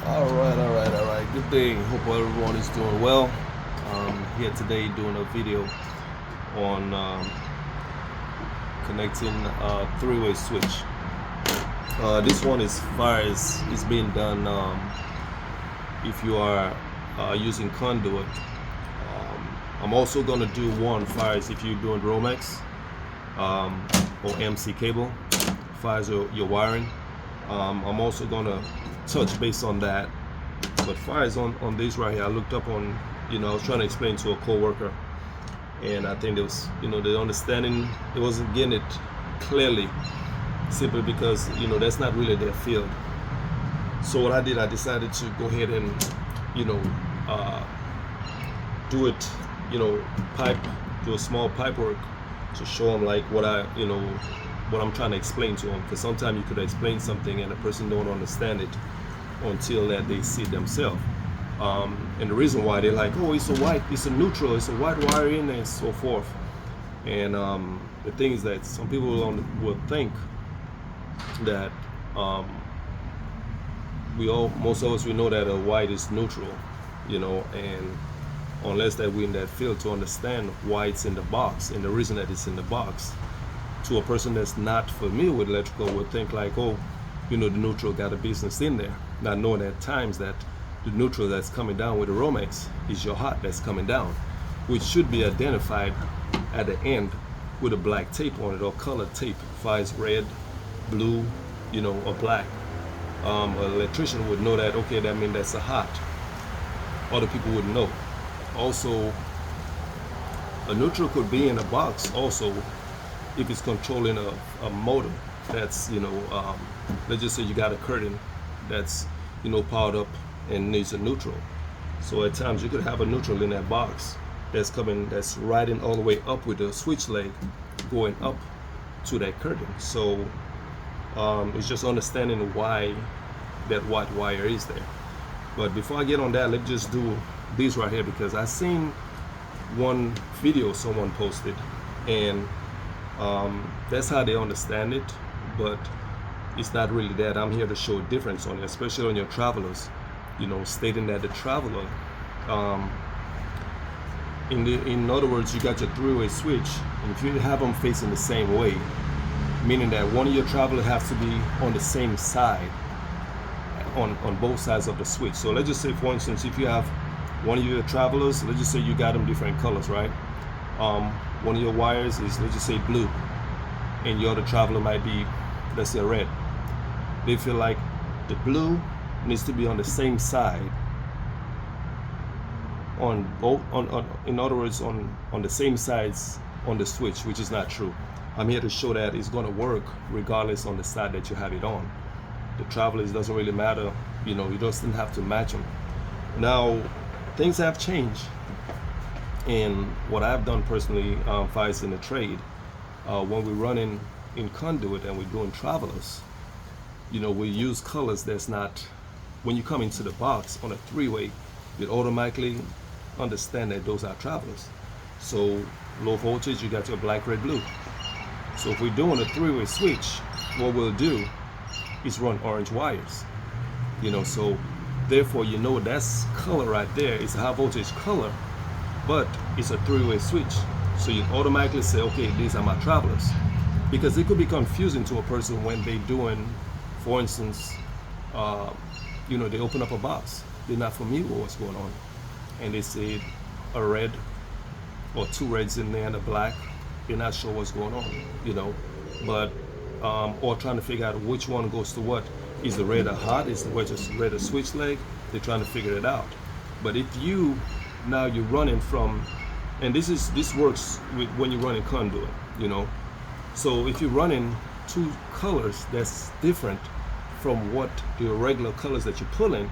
All right. Good day. Hope everyone is doing well. Here today doing a video on connecting a three-way switch. This one is far as is being done if you are using conduit. I'm also going to do one far as if you're doing Romex or MC cable, far as your wiring. I'm also going to touch base on that. But far as on this right here, I looked up on, I was trying to explain to a coworker, and I think there was, the understanding, it wasn't getting it clearly, simply because, that's not really their field. So what I did, I decided to go ahead and, do it, do a small pipe work to show them like what what I'm trying to explain to them. Because sometimes you could explain something and a person don't understand it until that they see it themselves. And the reason why they're like, oh, it's a neutral, it's a white wiring, and so forth. And the thing is that some people will think that most of us, we know that a white is neutral, and unless that we're in that field to understand why it's in the box and the reason that it's in the box, to a person that's not familiar with electrical would think like, oh, the neutral got a business in there, not knowing at times that the neutral that's coming down with the Romex is your hot that's coming down, which should be identified at the end with a black tape on it or colored tape, if it's red, blue, or black. An electrician would know that, okay, that means that's a hot. Other people wouldn't know. Also, a neutral could be in a box also if it's controlling a motor that's, let's just say you got a curtain that's, powered up and needs a neutral. So at times you could have a neutral in that box that's riding all the way up with the switch leg going up to that curtain. So it's just understanding why that white wire is there. But before I get on that, let's just do this right here, because I seen one video someone posted, and that's how they understand it, but it's not really that. I'm here to show a difference on it, especially on your travelers, stating that the traveler, in other words, you got your three-way switch, and if you have them facing the same way, meaning that one of your travelers has to be on the same side, on both sides of the switch. So let's just say, for instance, if you have one of your travelers, let's just say you got them different colors, right? One of your wires is, let's just say, blue, and your other traveler might be, let's say, red. They feel like the blue needs to be on the same side, in other words, on the same sides on the switch, which is not true. I'm here to show that it's going to work regardless on the side that you have it on. The travelers, doesn't really matter, you doesn't have to match them. Now, things have changed, and what I've done personally, fights in the trade, when we're running in conduit and we're doing travelers, we use colors that's not, when you come into the box on a three-way, it automatically understand that those are travelers. So low voltage, you got your black, red, blue. So if we're doing a three-way switch, what we'll do is run orange wires, so therefore, that's color right there. It's a high voltage color, but it's a three-way switch. So you automatically say, okay, these are my travelers. Because it could be confusing to a person when they're doing, for instance, they open up a box. They're not familiar with what's going on. And they see a red or two reds in there and a black. They're not sure what's going on, but, or trying to figure out which one goes to what. Is the red a hot? Is the red a switch leg? They're trying to figure it out. But if you're running from, and this works with when you're running conduit, So if you're running two colors that's different from what the regular colors that you're pulling,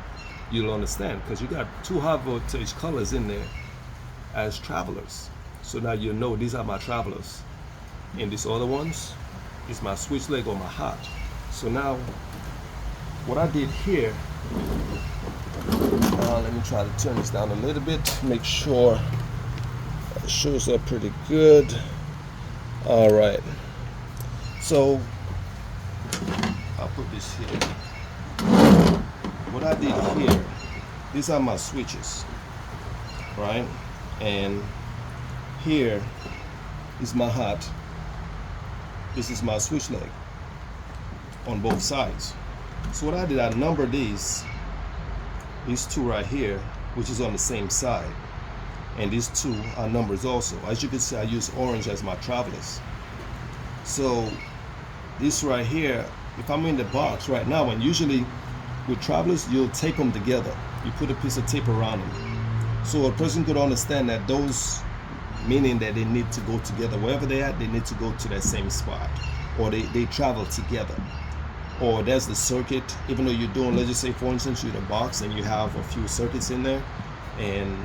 you'll understand, because you got two high voltage colors in there as travelers. So now these are my travelers, and these other ones is my switch leg or my hot. So now, what I did here, let me try to turn this down a little bit, make sure it shows up pretty good. All right, so I'll put this here. what I did here, these are my switches, right? And here is my hot. This is my switch leg on both sides. So what I did, I numbered these two right here, which is on the same side. And these two are numbers also. As you can see, I use orange as my travelers. So this right here, if I'm in the box right now, and usually with travelers, you'll tape them together. You put a piece of tape around them. So a person could understand that those, meaning that they need to go together. Wherever they're at, they need to go to that same spot. Or they travel together. Or there's the circuit, even though you're doing, let's just say, for instance, you're in a box and you have a few circuits in there, and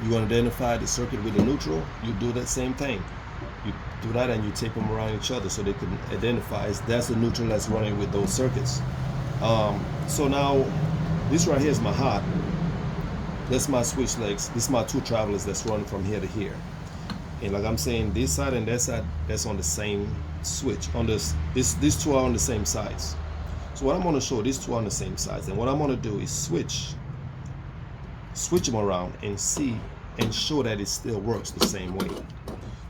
you want to identify the circuit with the neutral, you do that same thing. You do that and you tape them around each other so they can identify that's the neutral that's running with those circuits. So now, this right here is my hot. That's my switch legs. This is my two travelers that's running from here to here. And like I'm saying, this side and that side, that's on the same switch. On these two are on the same sides. So what I'm going to show, these two are on the same sides. And what I'm going to do is switch them around and see and show that it still works the same way.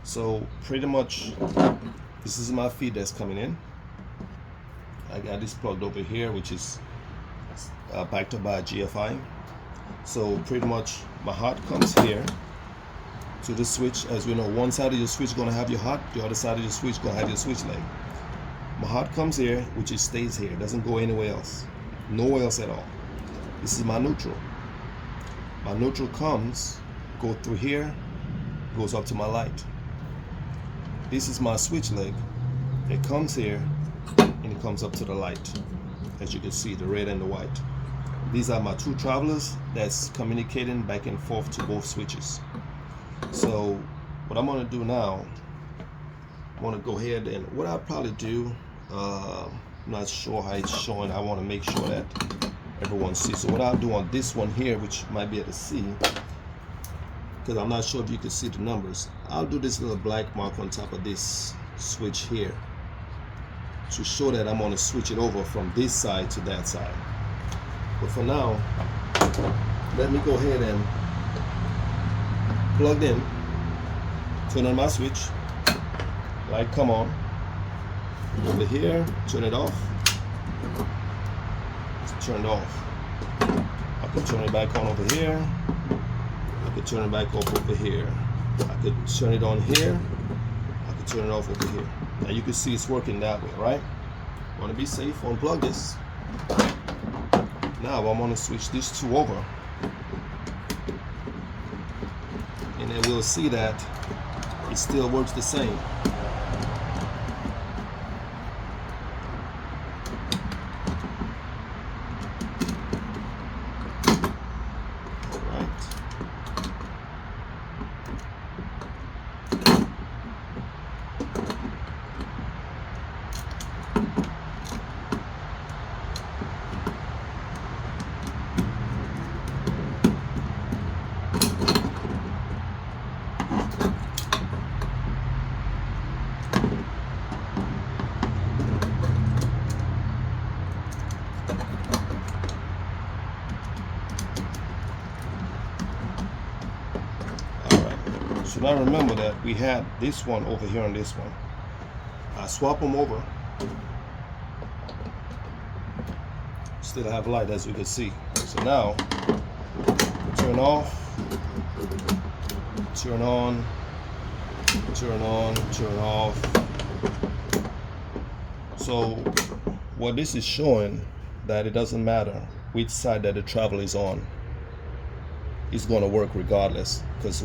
So pretty much, this is my feed that's coming in. I got this plugged over here, which is backed up by a GFI. So pretty much my hot comes here to the switch. As we know, one side of your switch is going to have your hot, the other side of your switch is going to have your switch leg. My hot comes here, which is stays here, doesn't go anywhere else, nowhere else at all. This is my neutral. My neutral comes, go through here, goes up to my light. This is my switch leg. It comes here and it comes up to the light. As you can see, the red and the white. These are my two travelers that's communicating back and forth to both switches. So what I'm going to do now, I want to go ahead and what I'll probably do, I'm not sure how it's showing. I want to make sure that everyone sees. So what I'll do on this one here, which you might be able to see, because I'm not sure if you can see the numbers, I'll do this little black mark on top of this switch here to show that I'm going to switch it over from this side to that side. But for now, let me go ahead and plug in, turn on my switch, light come on, over here, turn it off, it's turned off. I can turn it back on over here, I could turn it back off over here, I could turn it on here, I could turn it off over here. Now you can see it's working that way, right? Want to be safe, unplug this. Now I'm going to switch these two over, and then we'll see that it still works the same. So now remember that we had this one over here and this one. I swap them over. Still have light, as you can see. So now, turn off, turn on, turn on, turn off. So what this is showing, that it doesn't matter which side that the travel is on, it's going to work regardless. Because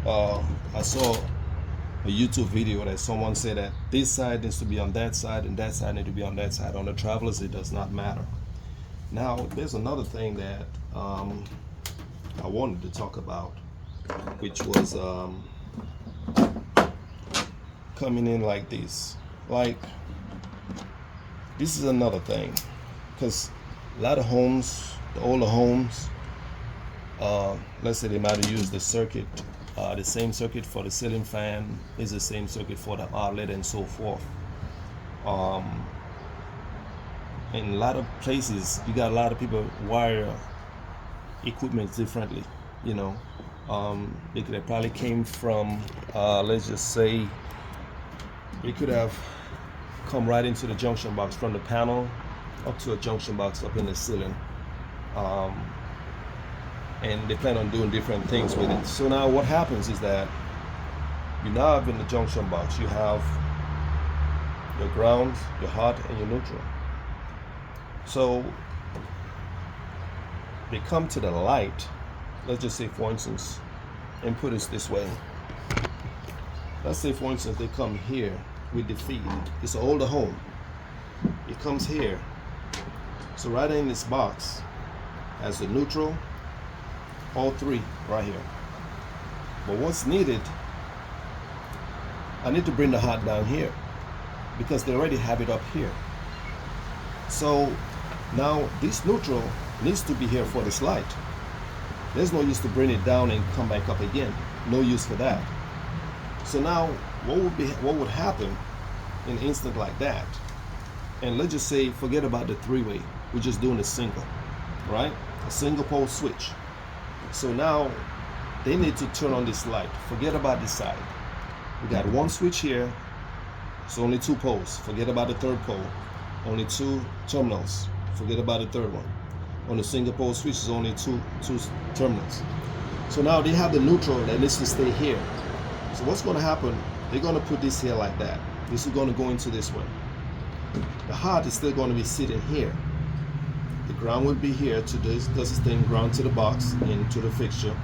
I saw a YouTube video that someone said that this side needs to be on that side and that side needs to be on that side. On the travelers, it does not matter. Now, there's another thing that I wanted to talk about, which was coming in like this. Like, this is another thing, because a lot of homes, the older homes, let's say they might have used the circuit, the same circuit for the ceiling fan is the same circuit for the outlet and so forth. in a lot of places, you got a lot of people wire equipment differently. You know, they could have probably came from, let's just say, they could have come right into the junction box from the panel up to a junction box up in the ceiling. And they plan on doing different things with it. So now what happens is that you now have in the junction box, you have your ground, your hot, and your neutral. So they come to the light, let's just say for instance, and put it this way. Let's say for instance they come here with the feed. It's an older home. It comes here. So right in this box has the neutral, all three right here. But what's needed, I need to bring the hot down here because they already have it up here. So now this neutral needs to be here for this light. There's no use to bring it down and come back up again. No use for that. So now what would happen in an instant like that? And let's just say forget about the three-way. We're just doing a single, right? A single pole switch. So now they need to turn on this light. Forget about this side. We got one switch here. It's only two poles. Forget about the third pole. Only two terminals. Forget about the third one. On the single pole switch is only two terminals. So now they have the neutral that needs to stay here. So what's going to happen? They're going to put this here like that. This is going to go into this one. The hot is still going to be sitting here. The ground will be here to this. Does this thing ground to the box into the fixture.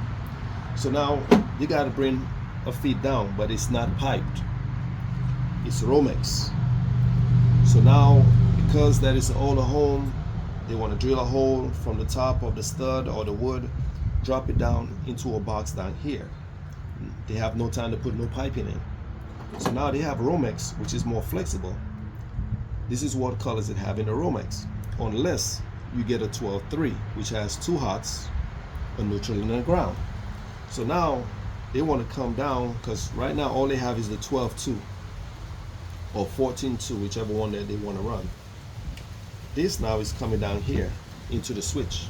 So now you got to bring a feed down, but it's not piped. It's Romex. So now because that is an older home, they want to drill a hole from the top of the stud or the wood, drop it down into a box down here. They have no time to put no piping in. So now they have Romex, which is more flexible. This is what colors it have in the Romex, unless you get a 12-3, which has two hots, a neutral, and a ground. So now they want to come down because right now all they have is the 12-2 or 14-2, whichever one that they want to run. This now is coming down here into the switch.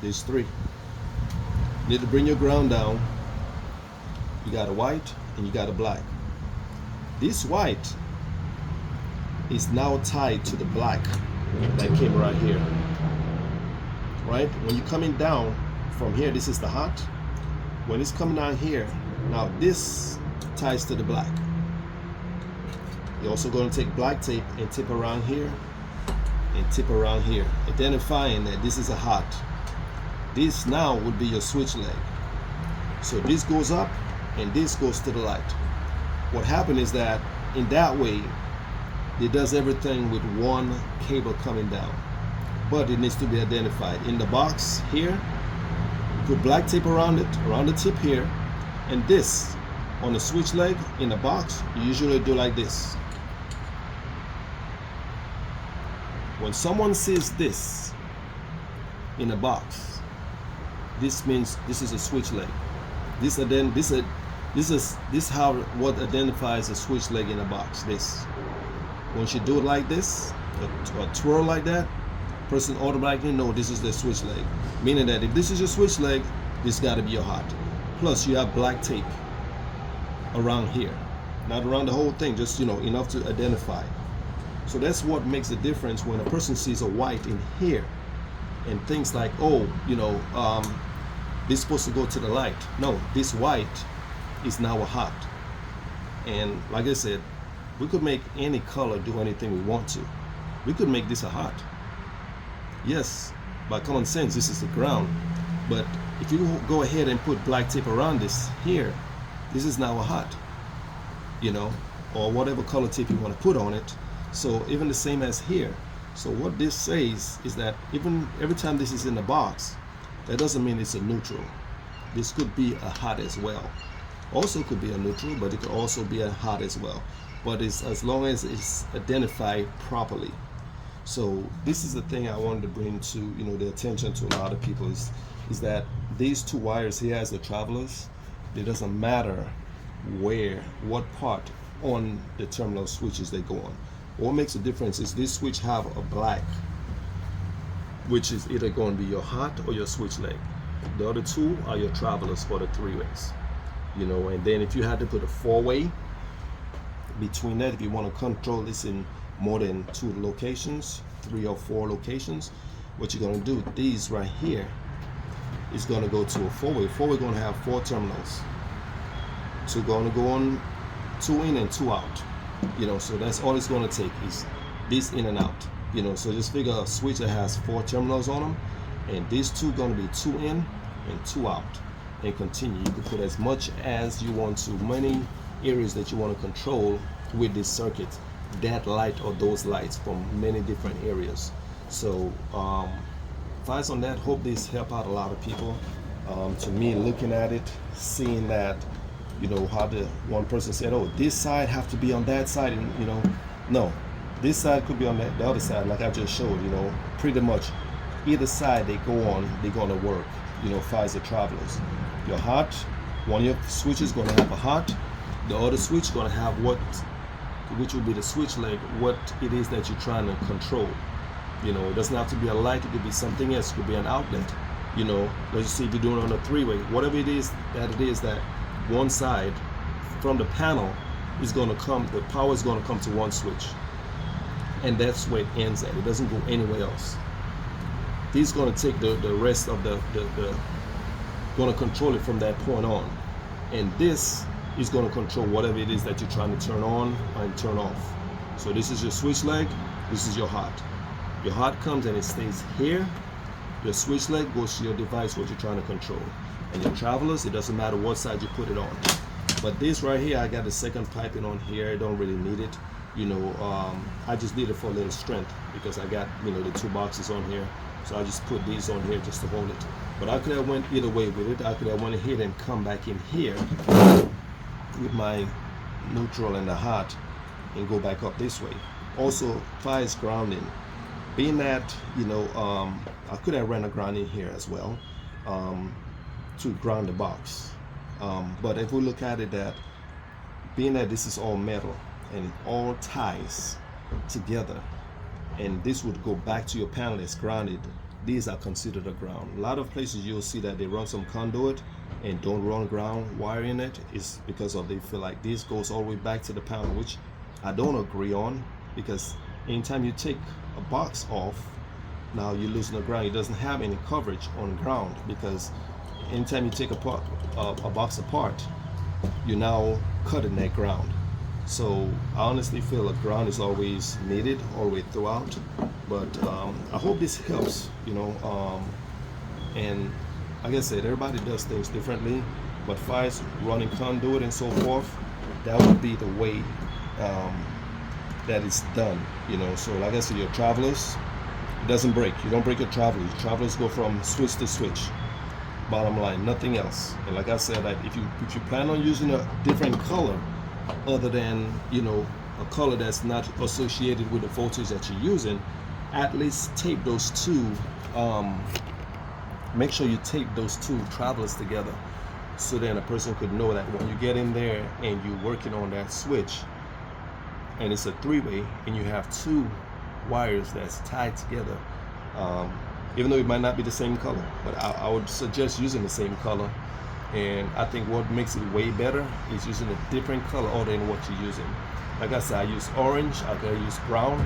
There's three. You need to bring your ground down. You got a white and you got a black. This white is now tied to the black that came right here. Right? When you're coming down from here, this is the hot. When it's coming down here, now this ties to the black. You're also going to take black tape and tip around here and tip around here, identifying that this is a hot. This now would be your switch leg. So this goes up and this goes to the light. What happened is that in that way, it does everything with one cable coming down, but it needs to be identified. In the box here, put black tape around it, around the tip here, and this on the switch leg in the box, you usually do like this. When someone sees this in a box, this means this is a switch leg. This is how what identifies a switch leg in a box. This. Once you do it like this, or twirl like that, person automatically know this is the switch leg. Meaning that if this is your switch leg, this got to be your hot. Plus you have black tape around here, not around the whole thing, just enough to identify. So that's what makes the difference when a person sees a white in here and thinks like, oh, this is supposed to go to the light. No, this white is now a hot. And like I said, we could make any color do anything we want to. We could make this a hot. Yes, by common sense, this is the ground. But if you go ahead and put black tape around this here, this is now a hot, or whatever color tape you want to put on it. So even the same as here. So what this says is that even every time this is in the box, that doesn't mean it's a neutral. This could be a hot as well. Also could be a neutral, but it could also be a hot as well. But it's as long as it's identified properly. So this is the thing I wanted to bring to the attention to a lot of people is that these two wires here as the travelers, it doesn't matter what part on the terminal switches they go on. What makes a difference is this switch have a black, which is either going to be your hot or your switch leg. The other two are your travelers for the 3-ways. And then if you had to put a 4-way between that, if you want to control this in more than 2 locations, 3 or 4 locations, what you're going to do, these right here is going to go to a 4-way. 4-way going to have 4 terminals. So going to go on 2 in and 2 out. So that's all it's going to take is this in and out. So just figure a switch that has 4 terminals on them, and these 2 going to be 2 in and 2 out, and continue. You can put as much as you want to, many areas that you want to control with this circuit, that light or those lights from many different areas. So advice on that, hope this help out a lot of people. To me, looking at it, seeing that, how the one person said, oh, this side have to be on that side, and no, this side could be on the other side, like I just showed. Pretty much either side they go on, they're going to work. Far as the travelers, your hot, one of your switches going to have a hot, the other switch going to have which will be the switch leg, what it is that you're trying to control. It doesn't have to be a light, it could be something else, it could be an outlet. Let's just say if you're doing it on a 3-way, whatever it is that one side from the panel is going to come, the power is going to come to one switch, and that's where it ends at. It doesn't go anywhere else. This is going to take the rest of the going to control it from that point on, and this is going to control whatever it is that you're trying to turn on and turn off. So this is your switch leg, this is your hot. Your hot comes and it stays here. Your switch leg goes to your device, what you're trying to control. And your travelers, it doesn't matter what side you put it on. But this right here, I got the second piping on here. I don't really need it. I just need it for a little strength because I got the 2 boxes on here. So I just put these on here just to hold it. But I could have went either way with it. I could have went ahead and come back in here with my neutral and the hot and go back up this way. Also, far as grounding, being that I could have ran a ground in here as well to ground the box. But if we look at it, that being that this is all metal and it all ties together, and this would go back to your panel that's grounded, these are considered a ground. A lot of places you'll see that they run some conduit and don't run ground wire in it. Is because of they feel like this goes all the way back to the panel, which I don't agree on, because anytime you take a box off, now you're losing the ground. It doesn't have any coverage on ground, because anytime you take a box apart, you're now cutting that ground. So I honestly feel a ground is always needed all the way throughout. But I hope this helps, and like I said, everybody does things differently, but far as running conduit and so forth, that would be the way that it's done. So like I said, your travelers, it doesn't break. You don't break your travelers. Your travelers go from switch to switch. Bottom line, nothing else. And like I said, if you plan on using a different color other than a color that's not associated with the voltage that you're using, at least tape those 2. Make sure you tape those 2 travelers together, so then a person could know that when you get in there and you're working on that switch, and it's a 3-way, and you have 2 wires that's tied together. Even though it might not be the same color, but I would suggest using the same color. And I think what makes it way better is using a different color other than what you're using. Like I said, I use orange, I could use brown,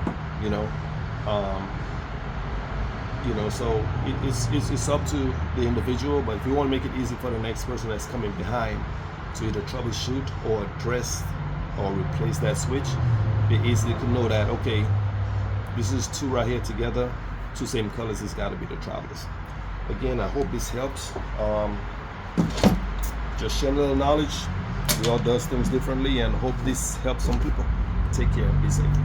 so it's up to the individual. But if you want to make it easy for the next person that's coming behind to either troubleshoot or address or replace that switch, they easily can know that, okay, this is 2 right here together, 2 same colors, it's got to be the travelers. Again, I hope this helps. Just sharing a little knowledge. We all does things differently, and hope this helps some people. Take care, be safe.